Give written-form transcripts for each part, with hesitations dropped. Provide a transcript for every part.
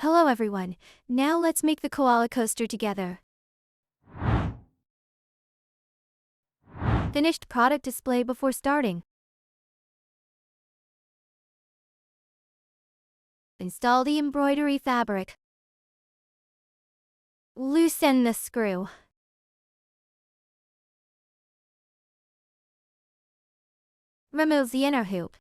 Hello everyone, now let's make the koala coaster together. Finished product display before starting. Install the embroidery fabric. Loosen the screw. Remove the inner hoop.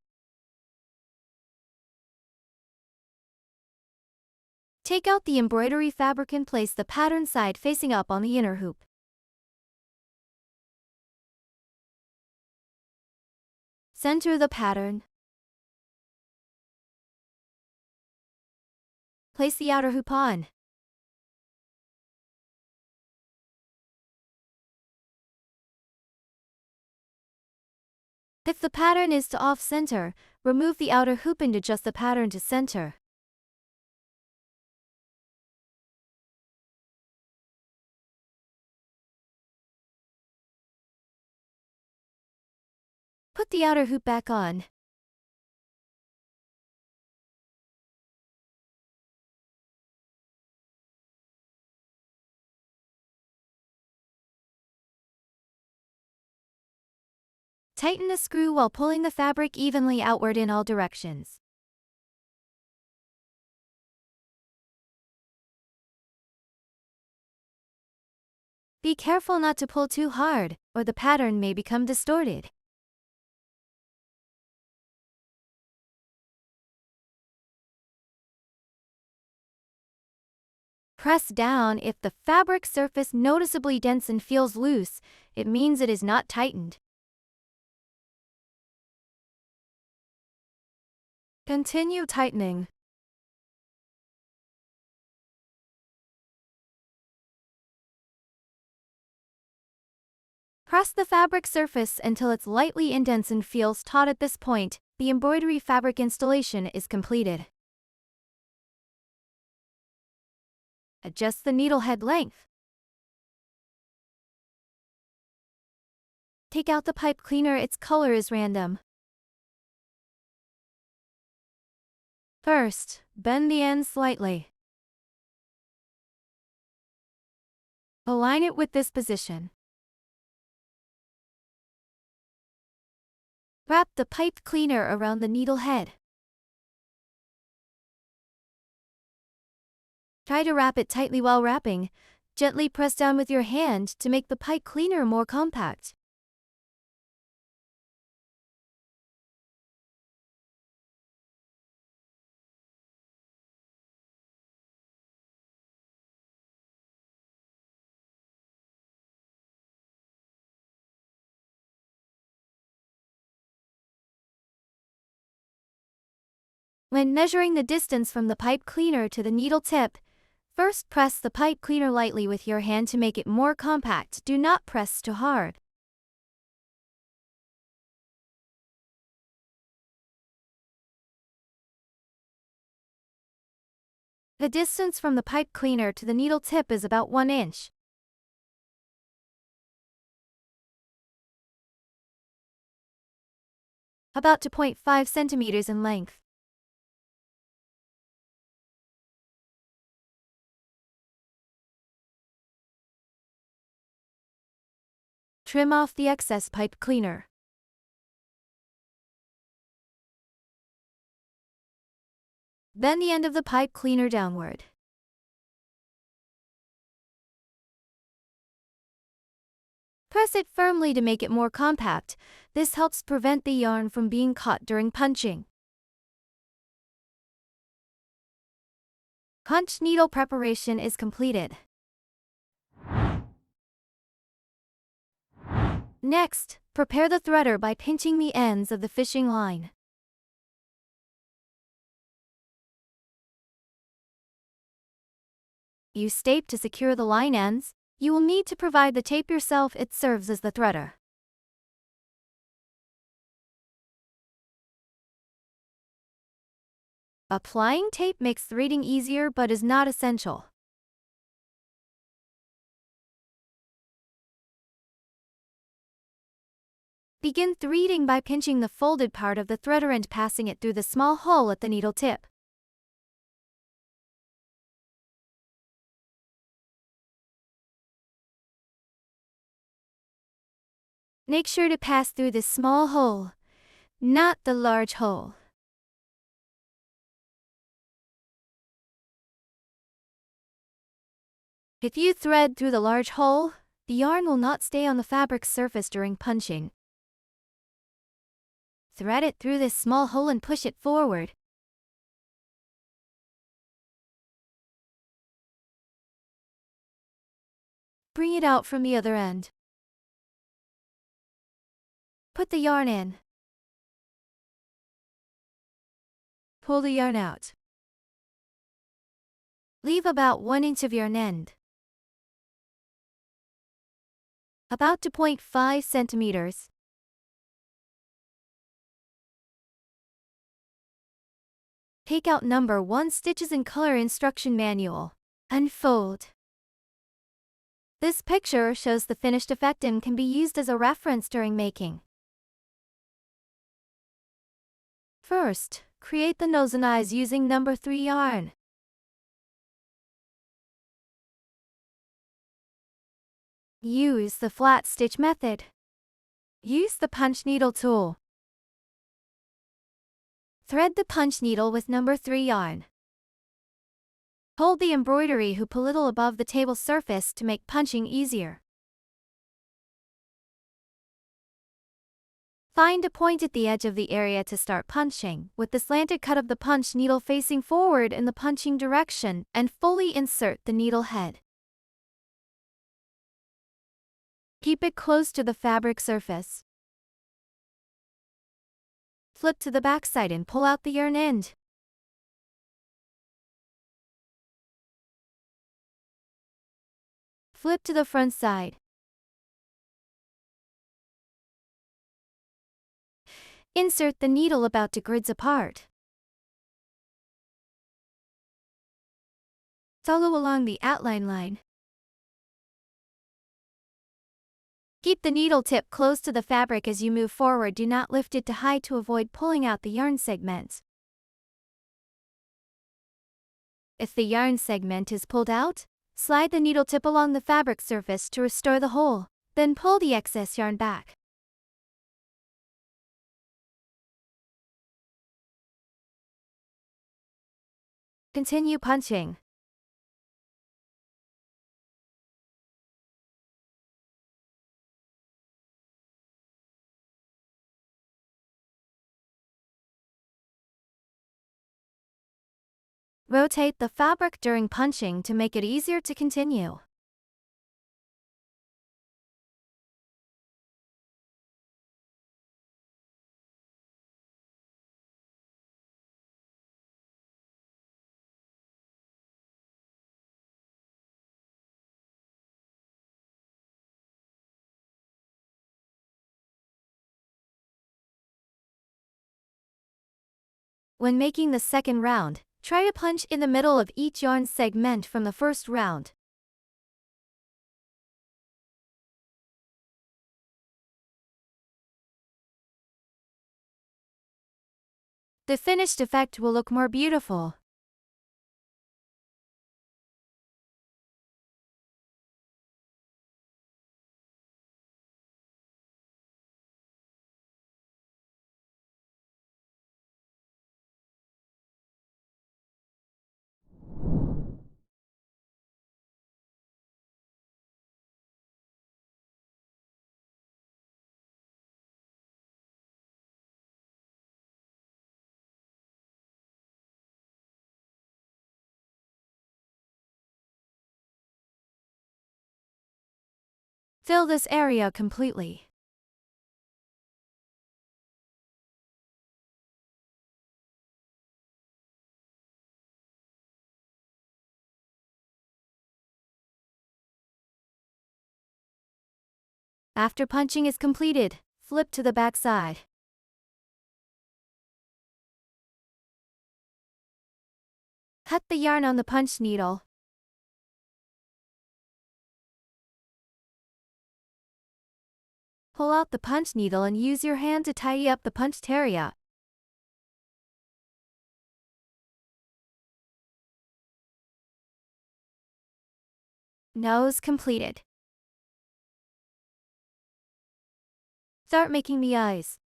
Take out the embroidery fabric and place the pattern side facing up on the inner hoop. Center the pattern. Place the outer hoop on. If the pattern is to off-center, remove the outer hoop and adjust the pattern to center. Put the outer hoop back on. Tighten the screw while pulling the fabric evenly outward in all directions. Be careful not to pull too hard, or the pattern may become distorted. Press down. If the fabric surface noticeably dense and feels loose, it means it is not tightened. Continue tightening. Press the fabric surface until it's lightly indents and feels taut. At this point, the embroidery fabric installation is completed. Adjust the needle head length. Take out the pipe cleaner. Its color is random. First, bend the end slightly. Align it with this position. Wrap the pipe cleaner around the needle head. Try to wrap it tightly while wrapping. Gently press down with your hand to make the pipe cleaner more compact. When measuring the distance from the pipe cleaner to the needle tip, first press the pipe cleaner lightly with your hand to make it more compact. Do not press too hard. The distance from the pipe cleaner to the needle tip is about 1 inch. About 2.5 centimeters in length. Trim off the excess pipe cleaner. Bend the end of the pipe cleaner downward. Press it firmly to make it more compact. This helps prevent the yarn from being caught during punching. Punch needle preparation is completed. Next, prepare the threader by pinching the ends of the fishing line. Use tape to secure the line ends. You will need to provide the tape yourself. It serves as the threader. Applying tape makes threading easier but is not essential. Begin threading by pinching the folded part of the threader and passing it through the small hole at the needle tip. Make sure to pass through the small hole, not the large hole. If you thread through the large hole, the yarn will not stay on the fabric surface during punching. Thread it through this small hole and push it forward. Bring it out from the other end. Put the yarn in. Pull the yarn out. Leave about 1 inch of yarn end, about 2.5 centimeters. Take out number 1 stitches in color instruction manual. Unfold. This picture shows the finished effect and can be used as a reference during making. First, create the nose and eyes using number 3 yarn. Use the flat stitch method. Use the punch needle tool. Thread the punch needle with number 3 yarn. Hold the embroidery hoop a little above the table surface to make punching easier. Find a point at the edge of the area to start punching, with the slanted cut of the punch needle facing forward in the punching direction, and fully insert the needle head. Keep it close to the fabric surface. Flip to the back side and pull out the yarn end. Flip to the front side. Insert the needle about 2 grids apart. Follow along the outline line. Keep the needle tip close to the fabric as you move forward. Do not lift it too high to avoid pulling out the yarn segment. If the yarn segment is pulled out, slide the needle tip along the fabric surface to restore the hole, then pull the excess yarn back. Continue punching. Rotate the fabric during punching to make it easier to continue. When making the second round, try to punch in the middle of each yarn segment from the first round. The finished effect will look more beautiful. Fill this area completely. After punching is completed, flip to the back side. Cut the yarn on the punch needle. Pull out the punch needle and use your hand to tidy up the punched area. Nose completed. Start making the eyes.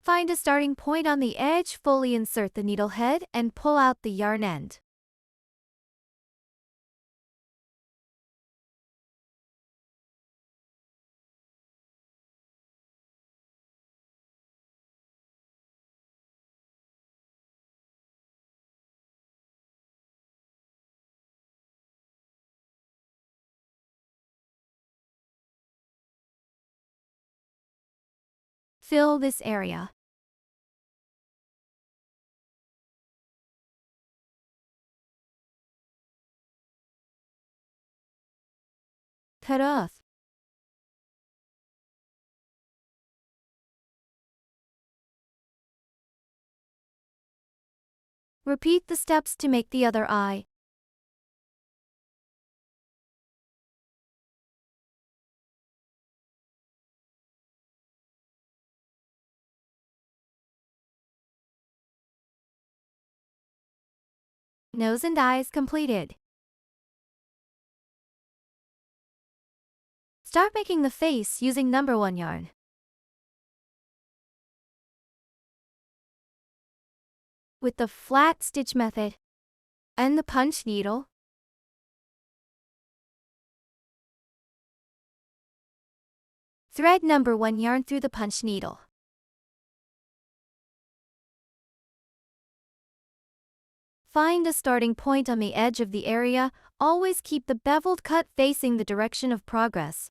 Find a starting point on the edge, fully insert the needle head, and pull out the yarn end. Fill this area. Cut off. Repeat the steps to make the other eye. Nose and eyes completed. Start making the face using number 1 yarn. With the flat stitch method and the punch needle, thread number 1 yarn through the punch needle. Find a starting point on the edge of the area. Always keep the beveled cut facing the direction of progress.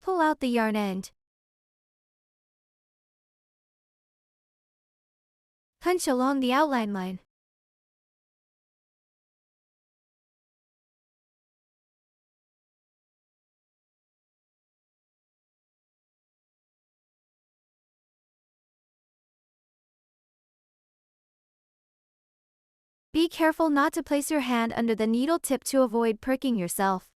Pull out the yarn end. Punch along the outline line. Be careful not to place your hand under the needle tip to avoid pricking yourself.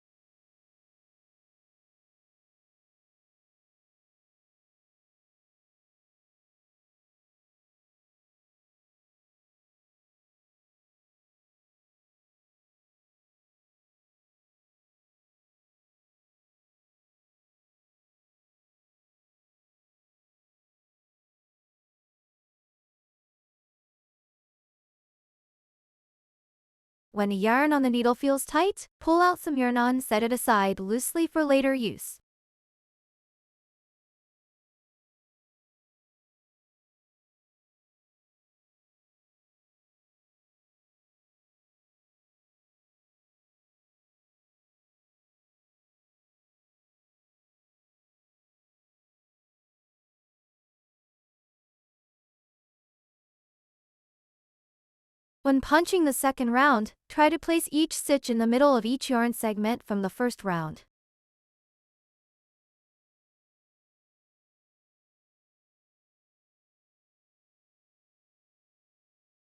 When a yarn on the needle feels tight, pull out some yarn on, set it aside loosely for later use. When punching the second round, try to place each stitch in the middle of each yarn segment from the first round.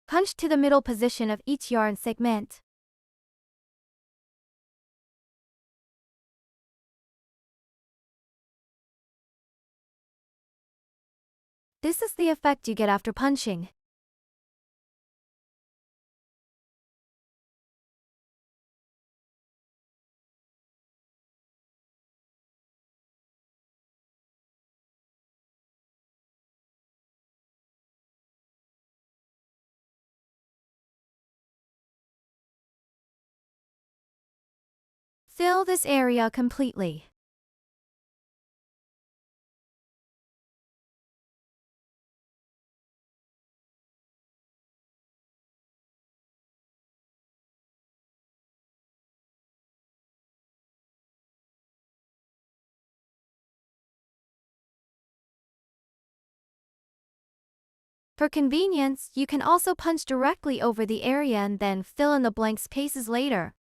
Punch to the middle position of each yarn segment. This is the effect you get after punching. Fill this area completely. For convenience, you can also punch directly over the area and then fill in the blank spaces later.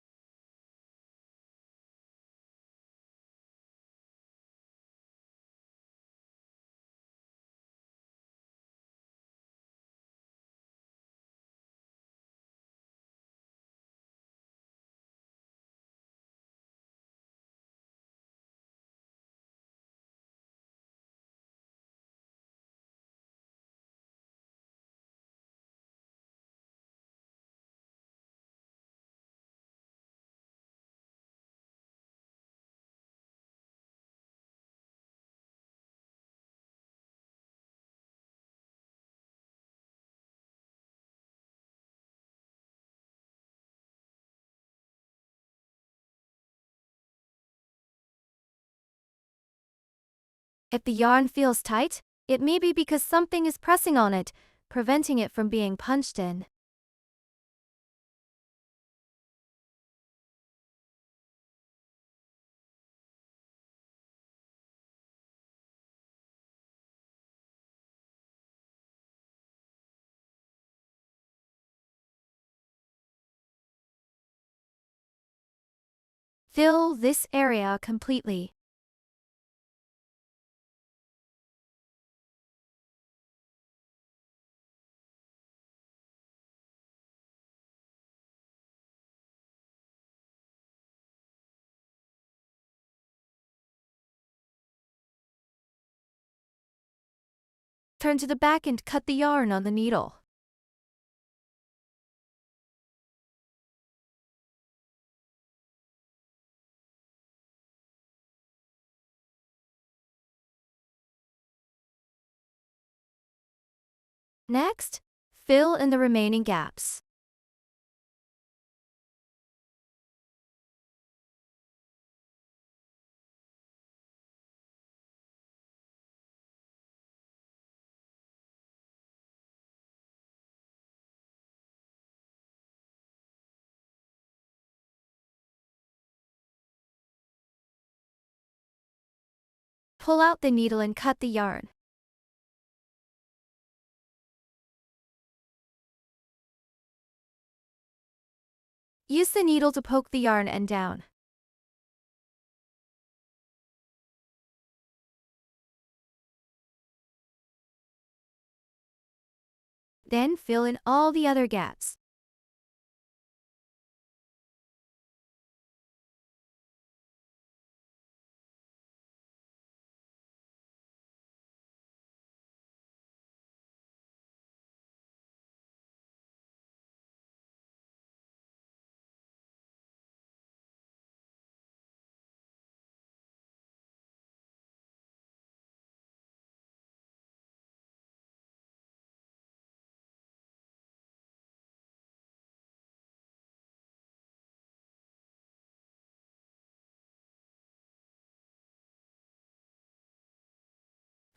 If the yarn feels tight, it may be because something is pressing on it, preventing it from being punched in. Fill this area completely. Turn to the back and cut the yarn on the needle. Next, fill in the remaining gaps. Pull out the needle and cut the yarn. Use the needle to poke the yarn end down. Then fill in all the other gaps.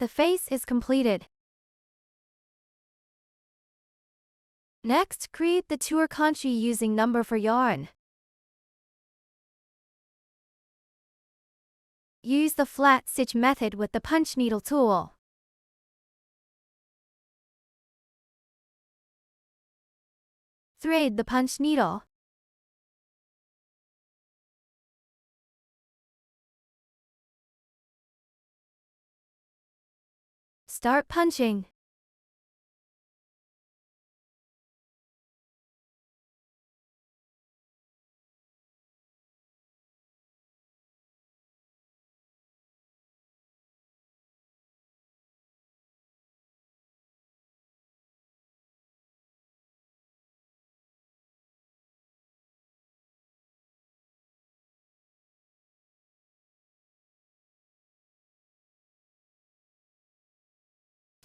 The face is completed. Next, create the tour kanchi using number for yarn. Use the flat stitch method with the punch needle tool. Thread the punch needle. Start punching.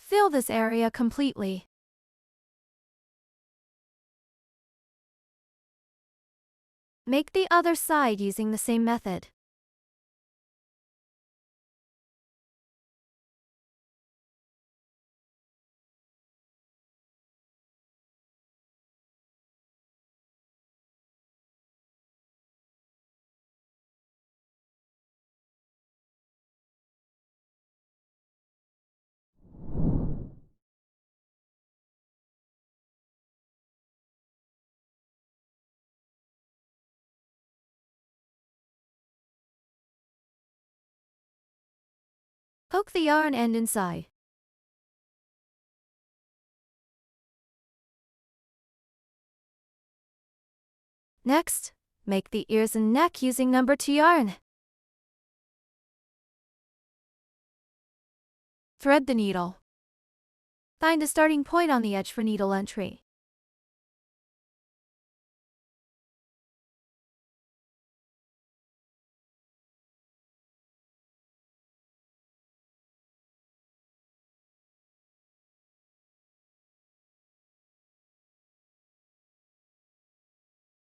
Fill this area completely. Make the other side using the same method. Poke the yarn end inside. Next, make the ears and neck using number 2 yarn. Thread the needle. Find a starting point on the edge for needle entry.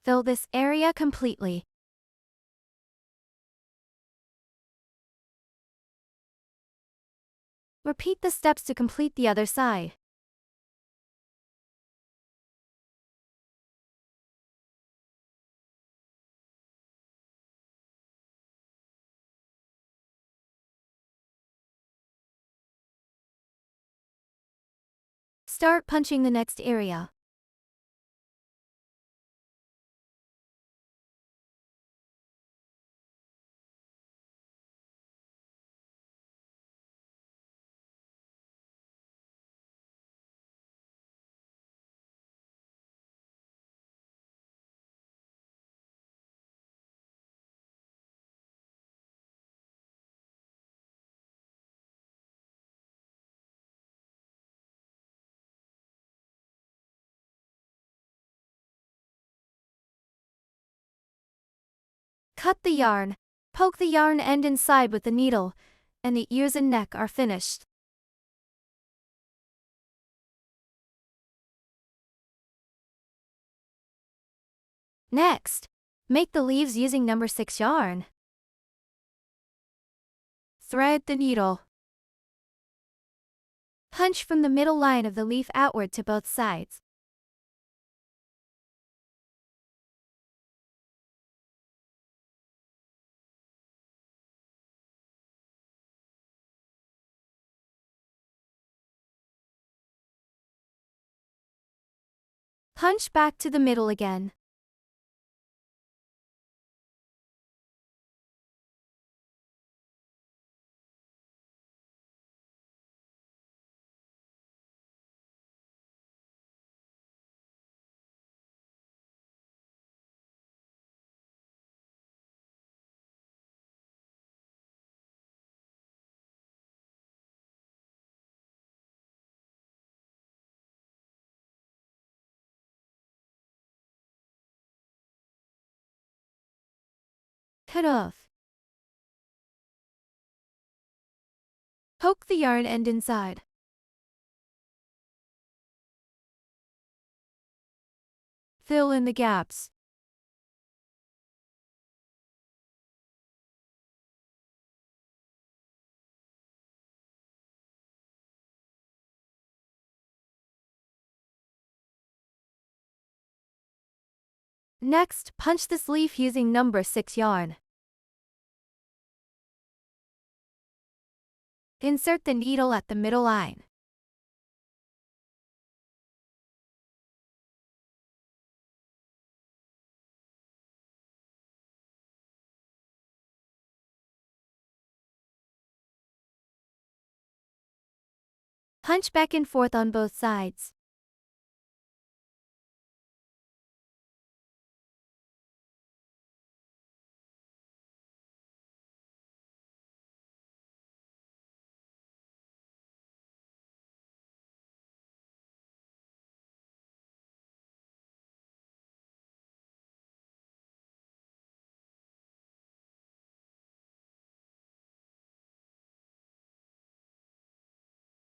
Fill this area completely. Repeat the steps to complete the other side. Start punching the next area. Cut the yarn. Poke the yarn end inside with the needle, and the ears and neck are finished. Next, make the leaves using number 6 yarn. Thread the needle. Punch from the middle line of the leaf outward to both sides. Punch back to the middle again. Cut off. Poke the yarn end inside. Fill in the gaps. Next, punch this leaf using number 6 yarn. Insert the needle at the middle line. Punch back and forth on both sides.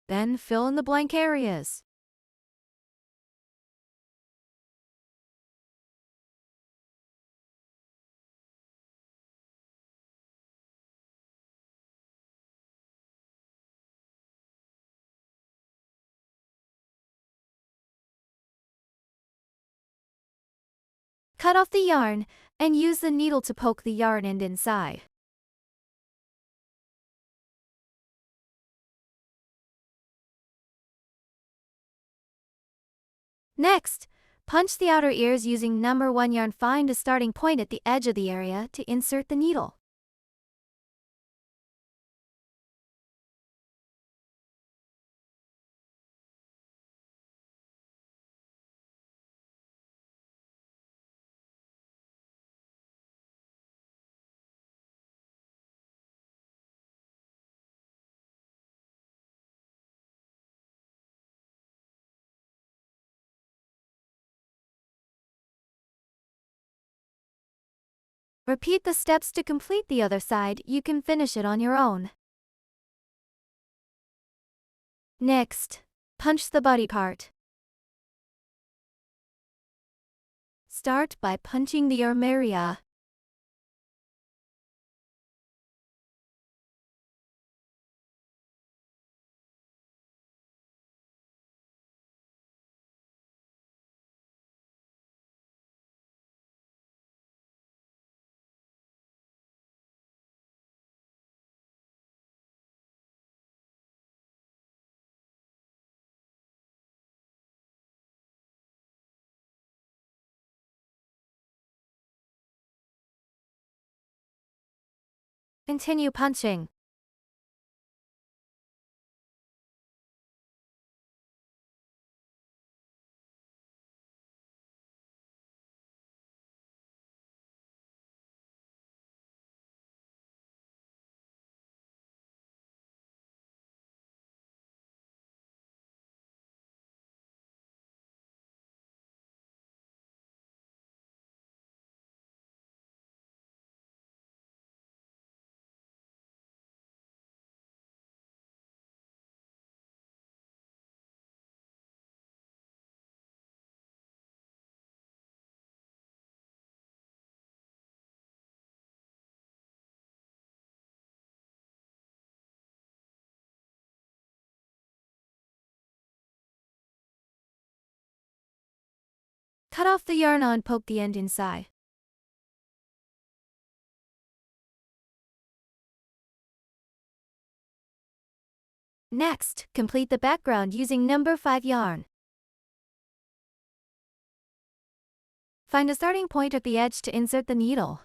Then fill in the blank areas. Cut off the yarn, and use the needle to poke the yarn end inside. Next, punch the outer ears using number 1 yarn. Find a starting point at the edge of the area to insert the needle. Repeat the steps to complete the other side. You can finish it on your own. Next, punch the body part. Start by punching the arm area. Continue punching. Cut off the yarn and poke the end inside. Next, complete the background using number 5 yarn. Find a starting point at the edge to insert the needle.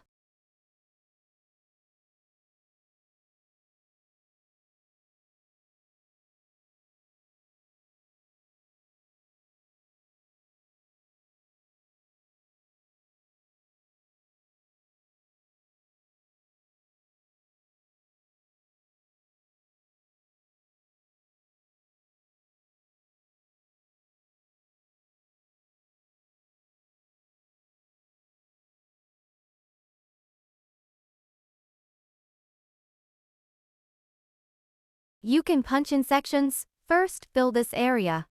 You can punch in sections. First, fill this area.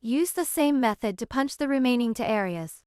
Use the same method to punch the remaining 2 areas.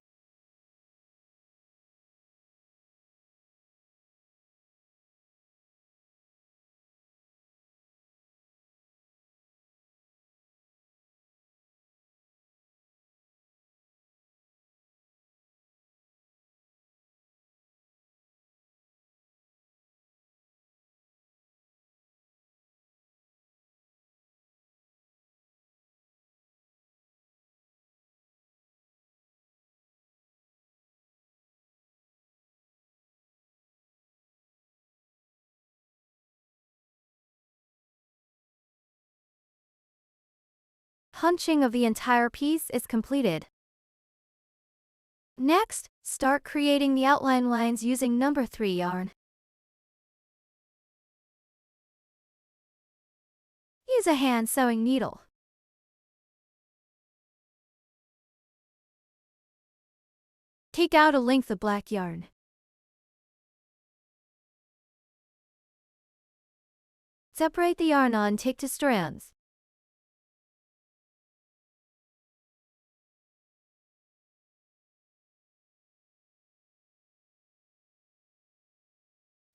Punching of the entire piece is completed. Next, start creating the outline lines using number 3 yarn. Use a hand sewing needle. Take out a length of black yarn. Separate the yarn and take 2 strands.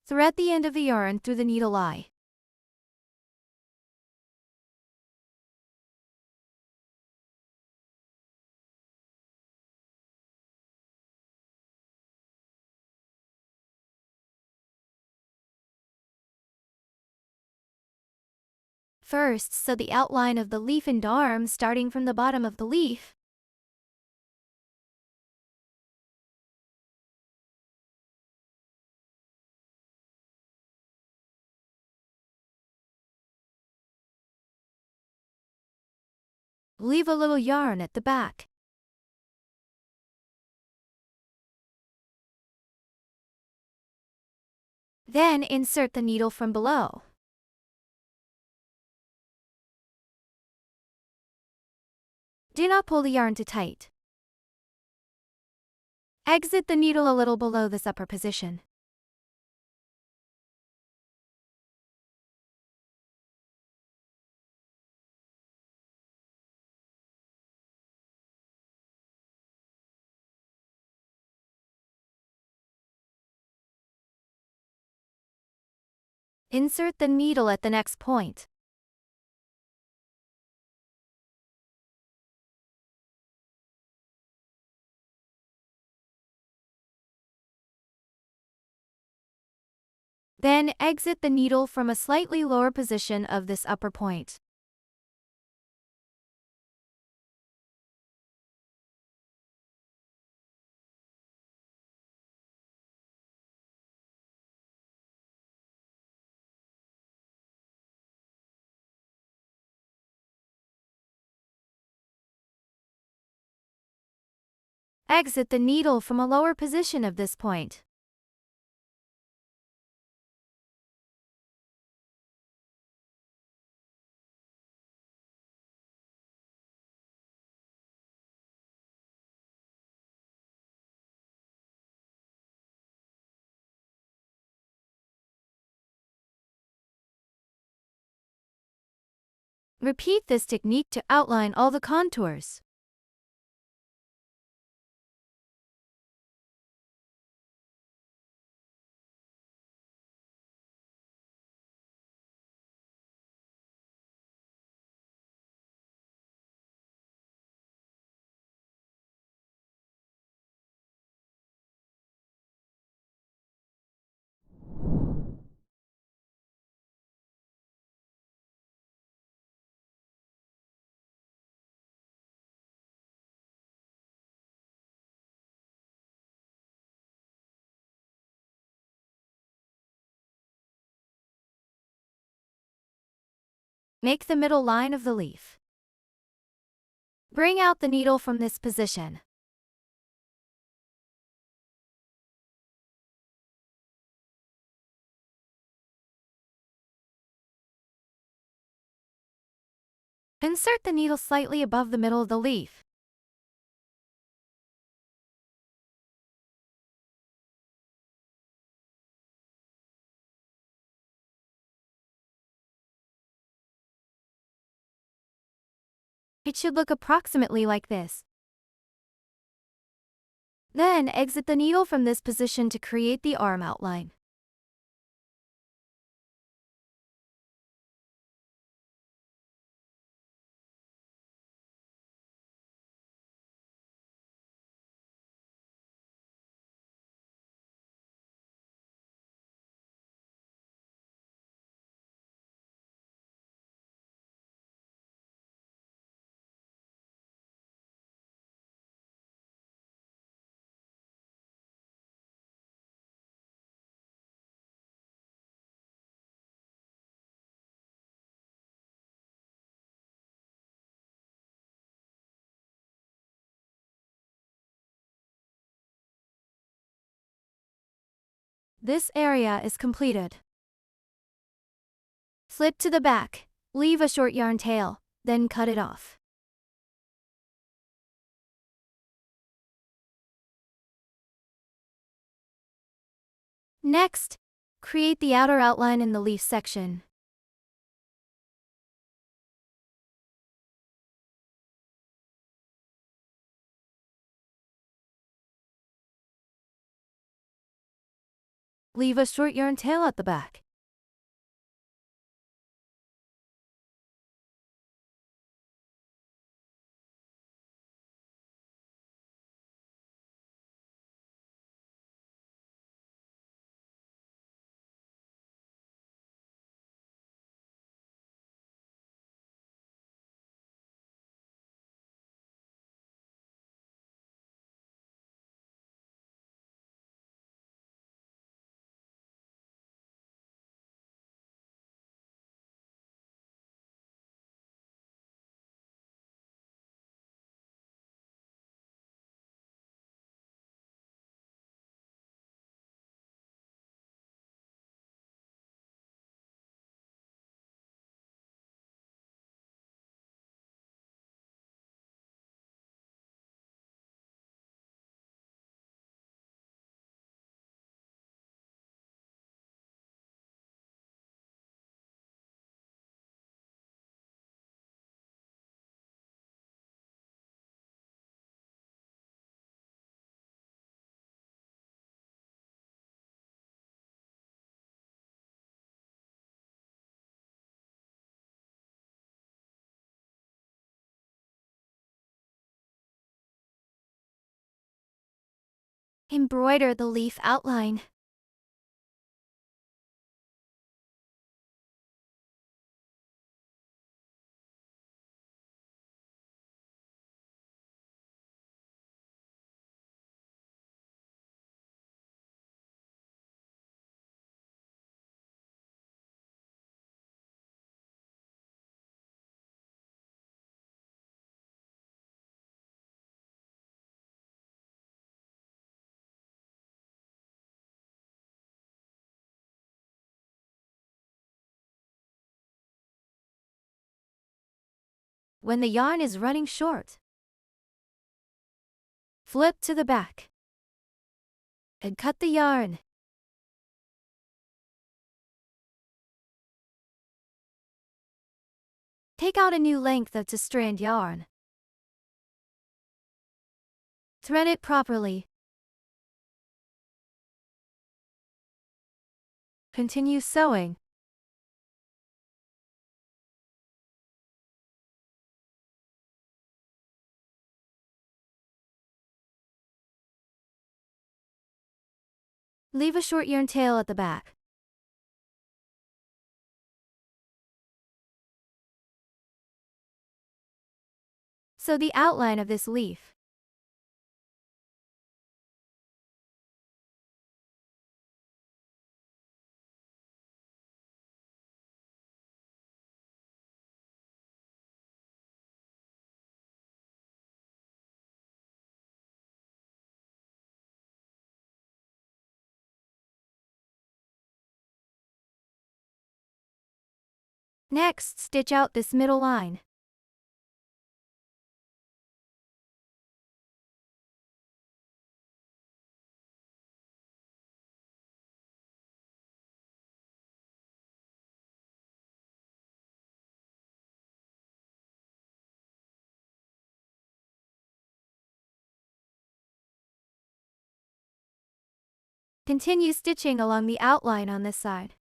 Thread the end of the yarn through the needle eye. First, sew the outline of the leaf and arm starting from the bottom of the leaf. Leave a little yarn at the back. Then insert the needle from below. Do not pull the yarn too tight. Exit the needle a little below this upper position. Insert the needle at the next point. Then exit the needle from a slightly lower position of this upper point. Exit the needle from a lower position of this point. Repeat this technique to outline all the contours. Make the middle line of the leaf. Bring out the needle from this position. Insert the needle slightly above the middle of the leaf. It should look approximately like this. Then exit the needle from this position to create the arm outline. This area is completed. Flip to the back, leave a short yarn tail, then cut it off. Next, create the outer outline in the leaf section. Leave a short yarn tail at the back. Embroider the leaf outline. when the yarn is running short. Flip to the back and cut the yarn. Take out a new length of 2-strand yarn. Thread it properly. Continue sewing. Leave a short yarn tail at the back. Sew the outline of this leaf. Next, stitch out this middle line. Continue stitching along the outline on this side.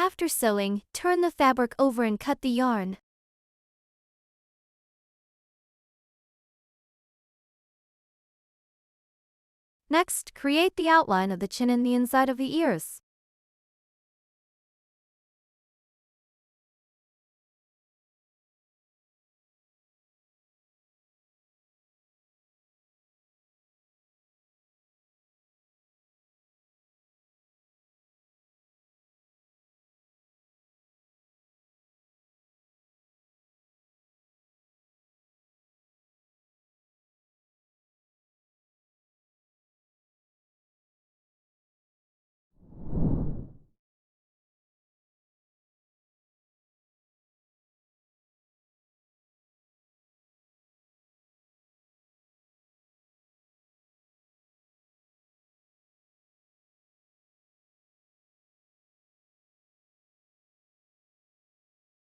After sewing, turn the fabric over and cut the yarn. Next, create the outline of the chin and the inside of the ears.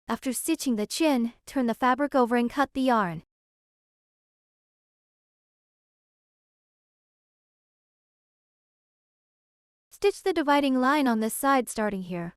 After stitching the chin, turn the fabric over and cut the yarn. Stitch the dividing line on this side starting here.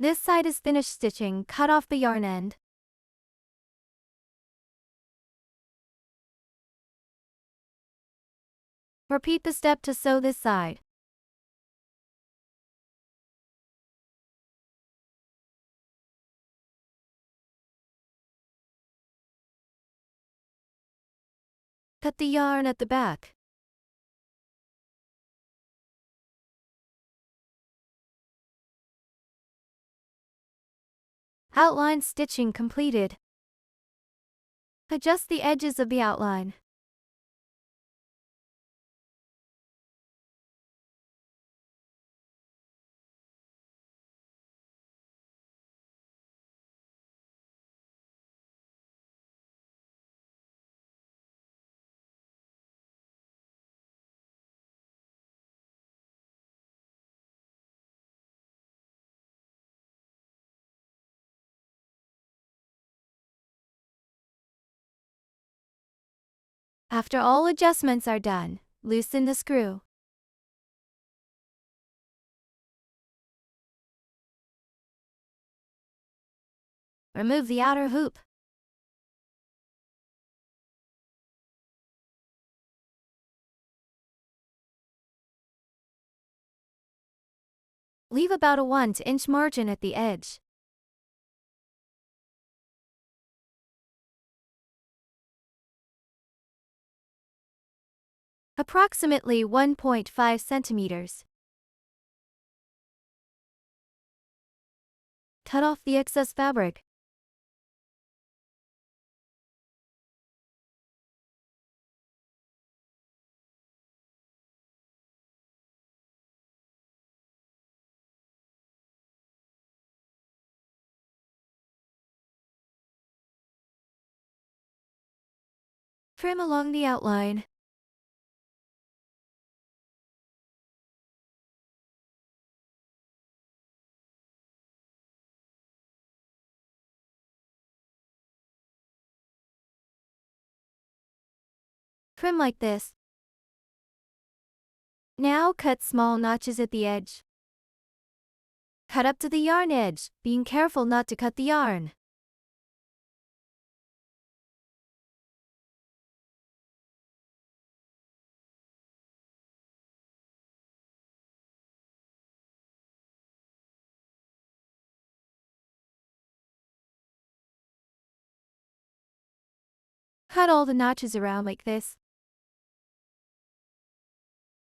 This side is finished stitching, cut off the yarn end. Repeat the step to sew this side. Cut the yarn at the back. Outline stitching completed. Adjust the edges of the outline. After all adjustments are done, loosen the screw. Remove the outer hoop. Leave about a 1-inch margin at the edge. Approximately 1.5 centimeters. Cut off the excess fabric. Trim along the outline. Trim like this. Now cut small notches at the edge. Cut up to the yarn edge, being careful not to cut the yarn. Cut all the notches around like this.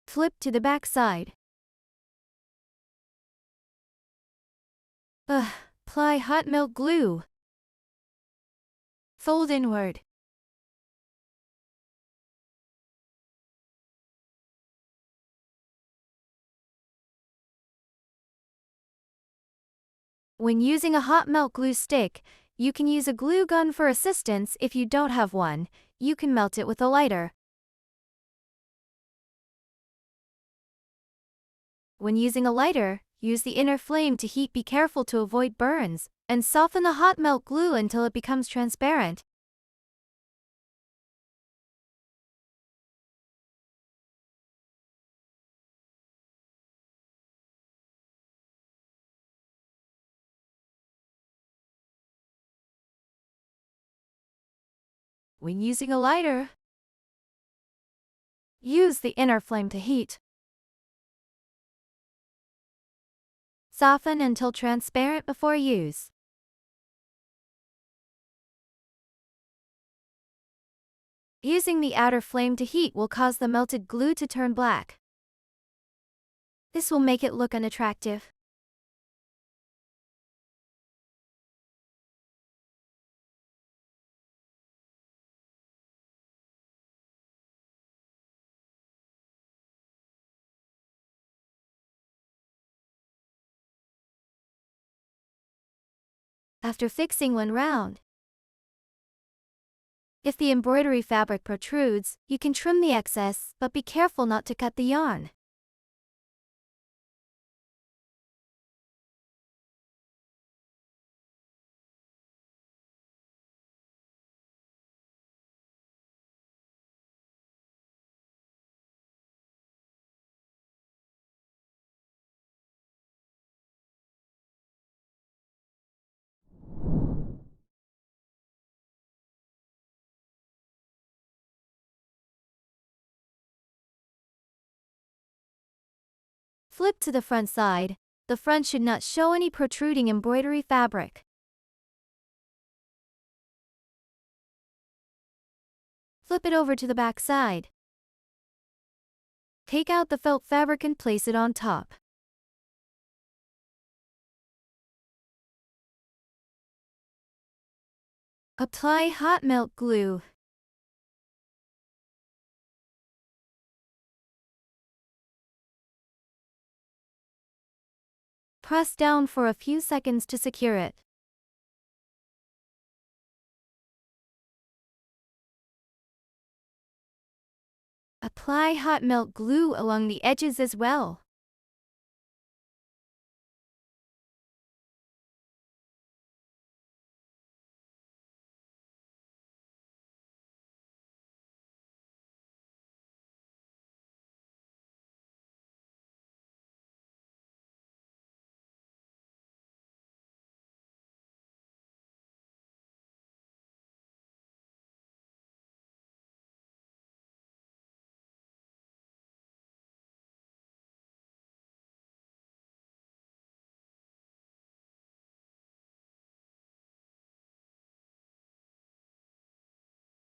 Flip to the back side. Apply hot melt glue. Fold inward. When using a hot melt glue stick, you can use a glue gun for assistance. If you don't have one, you can melt it with a lighter. When using a lighter, use the inner flame to heat. Be careful to avoid burns, and soften the hot melt glue until it becomes transparent. When using a lighter, use the inner flame to heat. Soften until transparent before use. Using the outer flame to heat will cause the melted glue to turn black. This will make it look unattractive. After fixing one round, if the embroidery fabric protrudes, you can trim the excess, but be careful not to cut the yarn. Flip to the front side. The front should not show any protruding embroidery fabric. Flip it over to the back side. Take out the felt fabric and place it on top. Apply hot melt glue. Press down for a few seconds to secure it. Apply hot melt glue along the edges as well.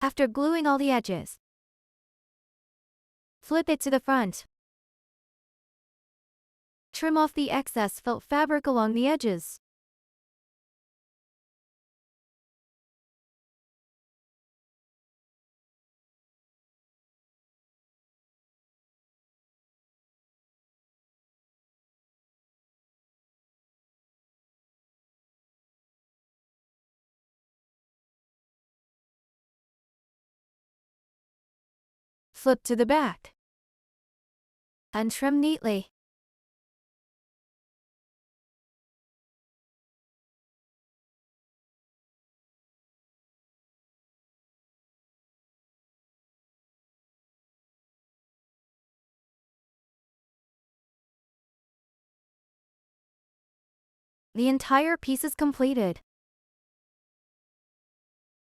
After gluing all the edges, flip it to the front. Trim off the excess felt fabric along the edges. Flip to the back and trim neatly. The entire piece is completed.